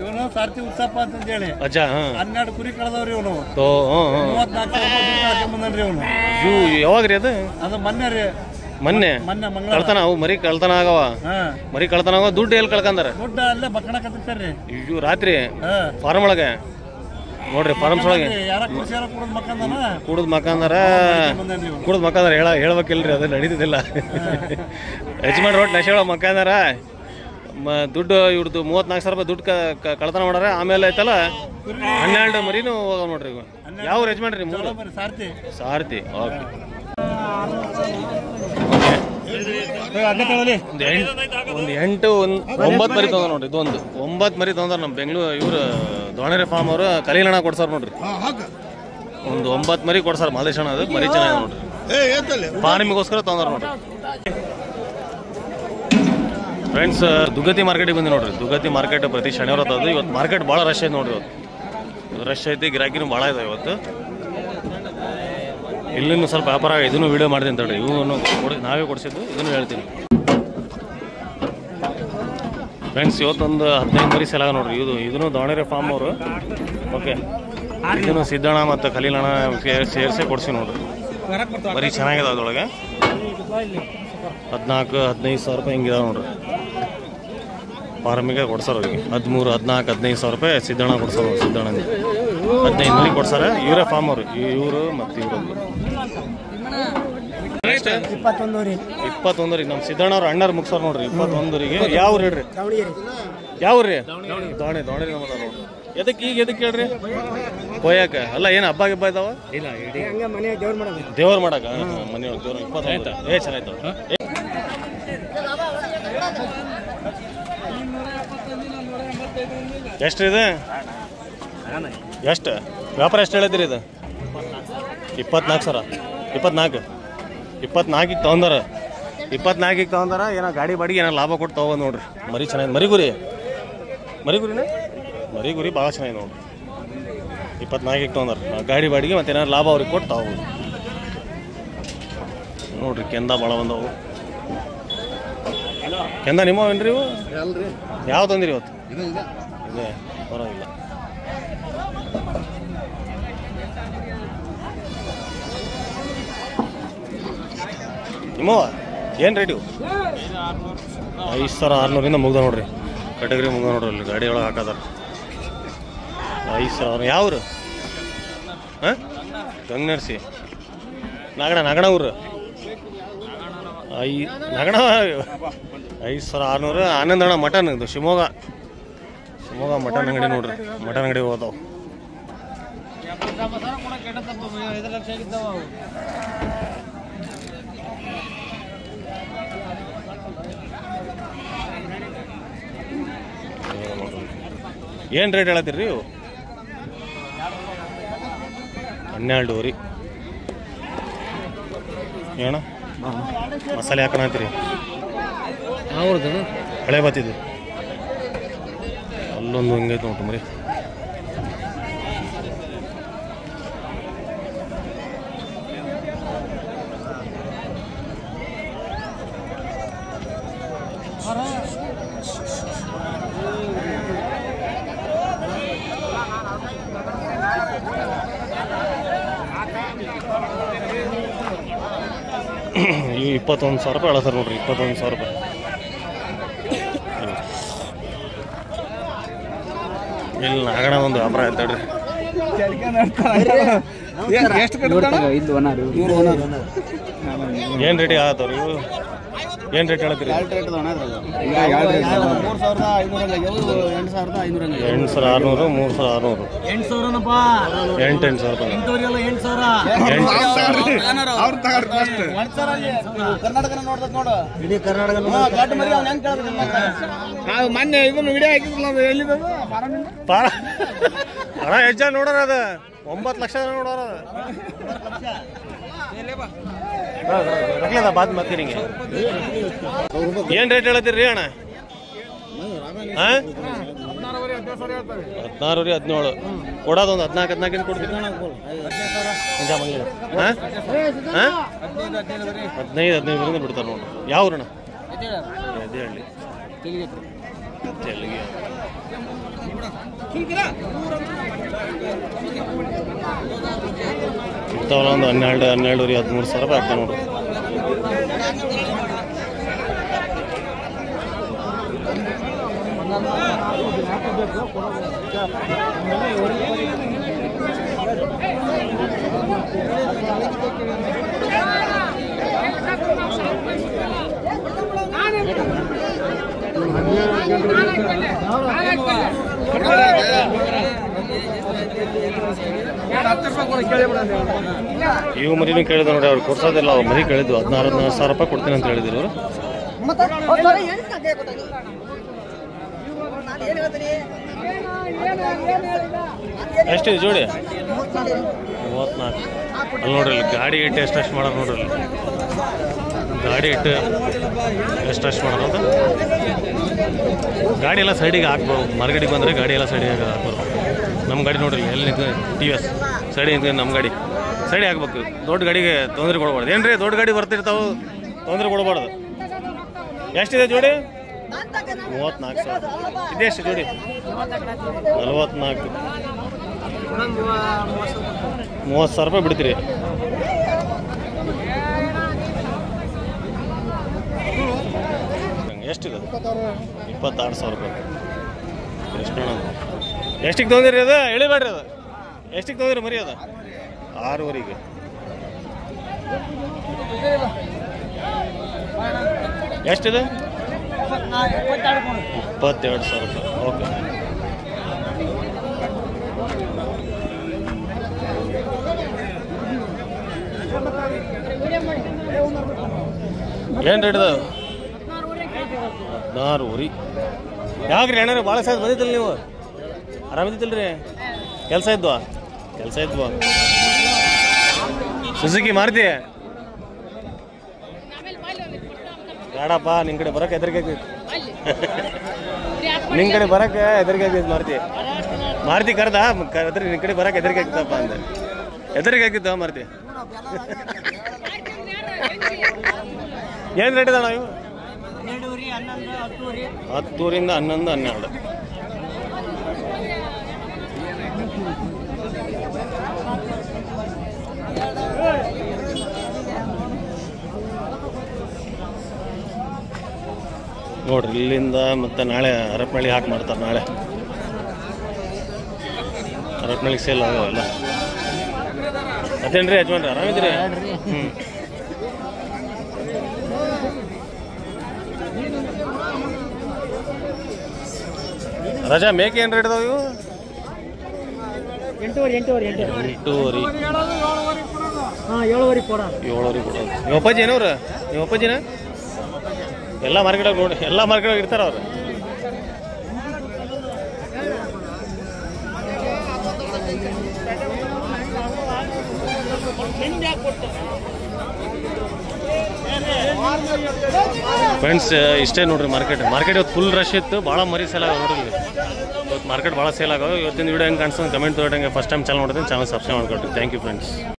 ಇವನು ಸಾರ್ತಿ ಉತ್ಸಪ್ಪ ಅಂತ ಹೇಳಿ ಅಜ್ಜಾ 12 ಕುರಿ ಕಳೆದವ್ರಿ ಇವನು 34 ಬಂದನ್ರಿ ಇವನು. ಯಾವಾಗ್ರಿ ಅದು? ಅದು ಮೊನ್ನೆ ರೀ. ಮೊನ್ನೆ ಕಳ್ತನ ಅವು ಮರಿ ಕಳ್ತನ ಆಗವ. ಮರಿ ಕಳ್ತನ ಆಗವ. ದುಡ್ಡು ಎಲ್ಲಿ ಕಳ್ಕಂದಾರ? ದುಡ್ಡು ಅಲ್ಲೇ ಬಕ್ಕಣ ಕತ್ತಿರ್ತಾರ್ರಿ. ಇವು ರಾತ್ರಿ ಫಾರ್ಮ್ ಒಳಗೆ ನೋಡ್ರಿ. ಫಾರ್ಮ್ಸ್ ಒಳಗೆ ಕುಡಿದ್ ಮಕ್ಕಂದಾರ. ಹೇಳ್ಬೇಕಿಲ್ರಿ, ಅದು ನಡೀತಿದ್ದಿಲ್ಲ. ಯಜಮಾನ್ ರೋಡ್ ನಶೆ ಒಳಗೆ ಮಕ್ಕಂದಾರ. ದುಡ್ಡು ಇವ್ರದ್ದು 34,000 ರೂಪಾಯಿ ದುಡ್ಡು ಕಳ್ತನ ಮಾಡ್ಯಾರ. ಆಮೇಲೆ ಐತಲ್ಲ 12 ಮರಿನೂ ಹೋಗ ನೋಡ್ರಿ. ಯಾವ ಯಜಮಾನ್ರಿ? ಸಾರಥಿ. ಓಕೆ. ಒಂದು 8 9 ಮರಿ ತೊಂದ್ರ ನೋಡ್ರಿ. ಇದೊಂದು 9 ಮರಿ ತೊಂದ್ರ. ನಮ್ಮ ಬೆಂಗಳೂರು ಇವ್ರು ದೋಣೇರಿ ಫಾರ್ಮ್ ಅವರು ಕಲೀಲಣ್ಣ ಕೊಡ್ಸಾರ ನೋಡ್ರಿ. ಒಂದು 9 ಮರಿ ಕೊಡ್ಸಾರ ಮಾದೇಶಣ್ಣ. ಅದು ಮರಿ ಚೆನ್ನಾಗಿ ನೋಡ್ರಿ. ಫಾರ್ಮಿಗೋಸ್ಕರ ತೊಂದ್ರ ನೋಡ್ರಿ. ಫ್ರೆಂಡ್ಸ್, ದುಗತಿ ಮಾರ್ಕೆಟಿಗೆ ಬಂದಿ ನೋಡ್ರಿ. ದುಗತಿ ಮಾರ್ಕೆಟ್ ಪ್ರತಿ ಶನಿವಾರ ಅದು. ಇವತ್ತು ಮಾರ್ಕೆಟ್ ಭಾಳ ರಶ್ ಐತೆ ನೋಡ್ರಿ. ಇವತ್ತು ರಶ್ ಐತಿ, ಗಿರಾಕಿನೂ ಭಾಳ ಇದೆ ಇವತ್ತು. ಇಲ್ಲಿನೂ ಸ್ವಲ್ಪ ವ್ಯಾಪಾರ. ಇದನ್ನು ವಿಡಿಯೋ ಮಾಡ್ತೀನಿ ತಡ್ರಿ. ಇವನು ನಾವೇ ಕೊಡಿಸಿದ್ದು, ಇದನ್ನು ಹೇಳ್ತೀನಿ. ಫ್ರೆಂಡ್ಸ್, ಇವತ್ತೊಂದು 15 ಮರಿ ಸೇಲ್ ಆಗ ನೋಡ್ರಿ. ಇದನ್ನು ದಾವಣಗೆರೆ ಫಾರ್ಮ್ ಅವರು. ಓಕೆ, ಇದನ್ನು ಸಿದ್ದಣ್ಣ ಮತ್ತು ಕಲೀಲಣ್ಣ ಸೇರಿಸಿ ಕೊಡಿಸಿ ನೋಡ್ರಿ. ಮರಿ ಚೆನ್ನಾಗಿದೆ. ಅದರೊಳಗೆ 14-15 ಸಾವಿರ ರೂಪಾಯಿ ಹಿಂಗಿದಾವೆ ನೋಡ್ರಿ. ಫಾರ್ಮಿಗೆ ಕೊಡ್ಸಾರ ಅವ್ರಿಗೆ 13, 14, 15 ಸಾವಿರ ರೂಪಾಯಿ ಸಿದ್ದಣ್ಣ ಕೊಡ್ಸಾರ. ಸಿದ್ದಣ್ಣನಿಗೆ 15 ಮರಿ ಕೊಡ್ಸಾರ. ಇವರೇ ಫಾರ್ಮ್ ಅವರು. ಇವರು ಮತ್ತು ಇವರು 21 ರೀ. ನಮ್ಮ ಸಿದ್ದಣ್ಣ ಅವ್ರು ಅಣ್ಣರು ಮುಗಿಸೋರು ನೋಡ್ರಿ. 21ರಿಗೆ. ಯಾವ ಹೇಳ್ರಿ? ಯಾವ ರೀ? ದಾವಣಗೆರೆ ನೋಡ್ರಿ. ಎದಕ್ಕೆ ಹೇಳ್ರಿ? ಕೊಯ್ಯಾಕ ಅಲ್ಲ, ಏನು ಹಬ್ಬ ಗಿಬ್ಬ ಇದಾವ? ದೇವ್ರ ಮಾಡಕ ಮನೆಯೊಳಗೆ ದೇವ್ರ. 21 ಚೆನ್ನಾಯ್ತು. ಎಷ್ಟು ಇದೆ? ಎಷ್ಟು ವ್ಯಾಪಾರ ಎಷ್ಟು ಹೇಳಿದ್ರಿ? ಇದು 24,000. 24ಗೆ ತೊಗೊಂಡಾರ. 24ಗೆ ತೊಗೊಂಡಾರ. ಏನೋ ಗಾಡಿ ಬಾಡಿಗೆ ಏನೋ ಲಾಭ ಕೊಟ್ಟು ತೊಗೊಂಡು ನೋಡ್ರಿ. ಮರಿ ಚೆನ್ನಾಗಿದೆ. ಮರಿಗುರಿ ಭಾಳ ಚೆನ್ನಾಗಿದೆ ನೋಡ್ರಿ. 24ಗೆ ತೊಗೊಂಡಾರ. ಗಾಡಿ ಬಾಡಿಗೆ ಮತ್ತೆ ಏನಾರು ಲಾಭ ಅವ್ರಿಗೆ ಕೊಟ್ಟು ತಗೋಬೋದು ನೋಡ್ರಿ. ಕೆಂದ ಭಾಳ ಬಂದವು. ಕೆಂದ ನಿಮ್ಮವೇನ್ರಿ ಇವು? ಯಾವ ತಂದಿರಿ ಇವತ್ತು? ಇದೆ, ಪರವಾಗಿಲ್ಲ. ನಿಮ್ಮವ ಏನು ರೇಟ್ ಇವು? 5,600 ಮುಗ್ದ ನೋಡ್ರಿ. ಕ್ಯಾಟಗರಿ ಮುಗ್ದ ನೋಡ್ರಿ. ಅಲ್ಲಿ ಗಾಡಿ ಒಳಗೆ ಹಾಕದಾರ. 5,000. ಯಾವ್ರು? ಗಂಗನರ್ಸಿ. ನಾಗಣ ಊರು. ನಾಗಣ 5,600. ಆನಂದಣ್ಣ ಮಟನ್. ಇದು ಶಿವಮೊಗ್ಗ ಮಟನ್ ಅಂಗಡಿ ನೋಡ್ರಿ. ಮಟನ್ ಅಂಗಡಿ ಹೋದವು. ಏನು ರೇಟ್ ಹೇಳತ್ತೀರಿ ಇವು? 12 ರೀ. ಏನ ಮಸಾಲೆ ಹಾಕೋಣತ್ತೀರಿ? ಹಳೆ ಬತ್ತಿದ್ದು ಅಲ್ಲೊಂದು ಹಿಂಗೈತೆ ನೋಡ್ರಿ ಮರಿ. ಇವು 21,000 ರೂಪಾಯಿ ಹೇಳತ್ತಾರ ನೋಡ್ರಿ. 21,000 ರೂಪಾಯಿ. ಇಲ್ಲಿ ನಾಗಣ ಒಂದು ವ್ಯಾಪಾರ ಆಯ್ತಾಡ್ರಿ. ಏನು ರೇಟಿಗೆ ಆಗತ್ತವ್ರಿ ಇವು? ಏನು ರೇಟ್ ಹೇಳತ್ತೀರಿ? 8,600, 8,600, 3,600. 8,000 ರೂಪಾಯಿ. ಮೊನ್ನೆ ಇದನ್ನು ವಿಡಿಯೋ ಹಾಕಿದ್ರಲ್ಲ, ಎಲ್ಲಿದ್ದು ಹಣ ಹೆಚ್ಚಾಗಿ ನೋಡೋಣ. ಅದ 9 ಲಕ್ಷ ನೋಡೋರ. ಬಾತ್ ಮತ್ತೆ ನಿಂಗೆ ಏನು ರೇಟ್ ಹೇಳತ್ತೀರಿ ಅಣ್ಣ? 16, 17 ಕೊಡೋದೊಂದು 14 ಕೊಡ್ತೀವಿ. 15 ಬಿಡ್ತಾರೆ ನೋಡ್ರಿ. ಯಾವ ಊರಣ್ಣ? ಎದೆ ಹಳ್ಳಿ. ತೆಲಿಗೆ. ಇಂಥವಲ್ಲ ಒಂದು 12-13 ಸಾವಿರ ರೂಪಾಯಿ ಆಗ್ತಾವೆ ನೋಡ್ರಿ. ಇವು ಮರಿನೂ ಕೇಳಿದ್ರು ನೋಡಿ, ಅವ್ರು ಕೊಡ್ಸೋದಿಲ್ಲ. ಅವ್ರು ಮರಿ ಕೇಳಿದ್ದು 16 ಸಾವಿರ ರೂಪಾಯಿ ಕೊಡ್ತೀನಿ ಅಂತ ಹೇಳಿದ್ರು ಅವರು. ಎಷ್ಟಿದೆ ಜೋಡಿ? 34. ಅಲ್ಲಿ ನೋಡ್ರಿ, ಗಾಡಿ ಇಟ್ಟು ಎಷ್ಟು ಮಾಡೋದು ನೋಡ್ರಿ. ಗಾಡಿ ಇಟ್ಟು ಎಷ್ಟು ಮಾಡೋದು ಅಂತ. ಗಾಡಿ ಎಲ್ಲ ಸೈಡಿಗೆ ಹಾಕ್ಬೋದು. ಮಾರ್ಕೆಟಿಗೆ ಬಂದರೆ ಗಾಡಿ ಎಲ್ಲ ಸೈಡಿಗೆ ಹಾಕ್ಬೋದು. ನಮ್ಮ ಗಾಡಿ ನೋಡ್ರಿ ಎಲ್ಲಿ ನಿಂತು TVS ಸೈಡಿಗೆ ನಿಂತು ನಮ್ಮ ಗಾಡಿ ಸೈಡಿಗೆ ಹಾಕ್ಬೇಕು. ದೊಡ್ಡ ಗಾಡಿಗೆ ತೊಂದರೆ ಕೊಡಬಾರ್ದು. ಏನ್ರಿ ದೊಡ್ಡ ಗಾಡಿ ಬರ್ತಿರ್ತಾವೆ, ತೊಂದರೆ ಕೊಡಬಾರ್ದು. ಎಷ್ಟಿದೆ ಜೋಡಿ? 34 ಸಾವಿರ. ಇದೆಷ್ಟು ಜೋಡಿ? 44. 30 ಸಾವಿರ ರೂಪಾಯಿ ಬಿಡ್ತೀರಿ. ಎಷ್ಟಿದೆ? 26 ಸಾವಿರ ರೂಪಾಯಿ. ಎಷ್ಟು ಎಷ್ಟಿಗೆ ತೊಗೊಂಡಿರಿ? ಅದು ಹೇಳಿಬೇಡ್ರಿ. ಅದು ಎಷ್ಟಿಗೆ ತೊಗೊಂಡಿರಿ ಮರಿ? ಅದು 6ವರೆಗೆ. ಎಷ್ಟಿದೆ? 22 ಸಾವಿರ ರೂಪಾಯಿ. ಓಕೆ. ಏನು ರೇಟ್ ಇದಾವೆ? 16 ಯಾಕ್ರಿ ಅಣ್ಣ? ಭಾಳ ಸಾಯ್ತು ಬಂದಿದ್ದಿಲ್ಲ ನೀವು? ಆರಾಮಿದ್ದಿಲ್ರಿ? ಕೆಲಸ ಇದ್ವಾ? ಸುಜುಕಿ ಮಾರುತಿ? ಬೇಡಪ್ಪ, ನಿನ್ನ ಕಡೆ ಬರೋಕೆ ಹೆದರಿಕೆ ಆಗ್ತೈತಿ. ನಿನ್ನ ಕಡೆ ಬರೋಕೆ ಹೆದರಿಕೆ ಆಗ್ತೈತಿ. ಮಾರುತಿ ಕರ್ದ ನಿನ್ನ ಕಡೆ ಬರೋಕೆ ಹೆದರಿಕೆ ಆಗ್ತಪ್ಪ ಅಂದೆ. ಹೆದರಿಕೆ ಆಗ್ತಿದ್ದ ಮಾರುತಿ. ಏನು ರೇಟ್ ಇದಾವ ಇವು? 10ರಿಂದ 11, 12. ನೋಡ್ರಿ, ಇಲ್ಲಿಂದ ಮತ್ತೆ ನಾಳೆ ಹರಪನಹಳ್ಳಿ ಹಾಕಿ ಮಾಡ್ತಾರೆ. ನಾಳೆ ಹರಪನಹಳ್ಳಿಗೆ ಸೇಲ್ ಆಗೋಲ್ಲ. ಅದೇನ್ರಿ ಯಜಮಾನ್ರಿ, ಆರಾಮಿದ್ರಿ? ರಜಾ ಮೇಕೆ ಏನು ರೇಟ್ ಇದಾವೆ ಇವು? 8 ಕೊಡೋದು. ನಿಮ್ಮ ಅಪ್ಪಾಜಿ ಏನವ್ರು? ನಿಮ್ಮ ಅಪ್ಪಾಜಿನ? ಎಲ್ಲ ಮಾರ್ಕೆಟಾಗ ನೋಡಿ, ಎಲ್ಲ ಮಾರ್ಕೆಟಾಗ ಇರ್ತಾರ ಅವ್ರು. ಫ್ರೆಂಡ್ಸ್, ಇಷ್ಟೇ ನೋಡ್ರಿ ಮಾರ್ಕೆಟ್. ಇವತ್ತು ಫುಲ್ ರಶ್ ಇತ್ತು. ಭಾಳ ಮರಿ ಸೇಲ್ ಆಗ ನೋಡ್ರಿ. ಇವತ್ತು ಮಾರ್ಕೆಟ್ ಭಾಳ ಸೇಲ್ ಆಗ. ಇವತ್ತಿನ ವಿಡಿಯೋ ಹೆಂಗೆ ಕಾಣಿಸ್ತದೆ ಕಮೆಂಟ್ ತೊಗೊಳಂಗೆ. ಫಸ್ಟ್ ಟೈಮ್ ಚಾನಲ್ ನೋಡಿದ್ರೆ ಚಾನಲ್ ಸಬ್ಸ್ಕ್ರೈಬ್ ಮಾಡ್ಕೊಳ್ರಿ. Thank you friends.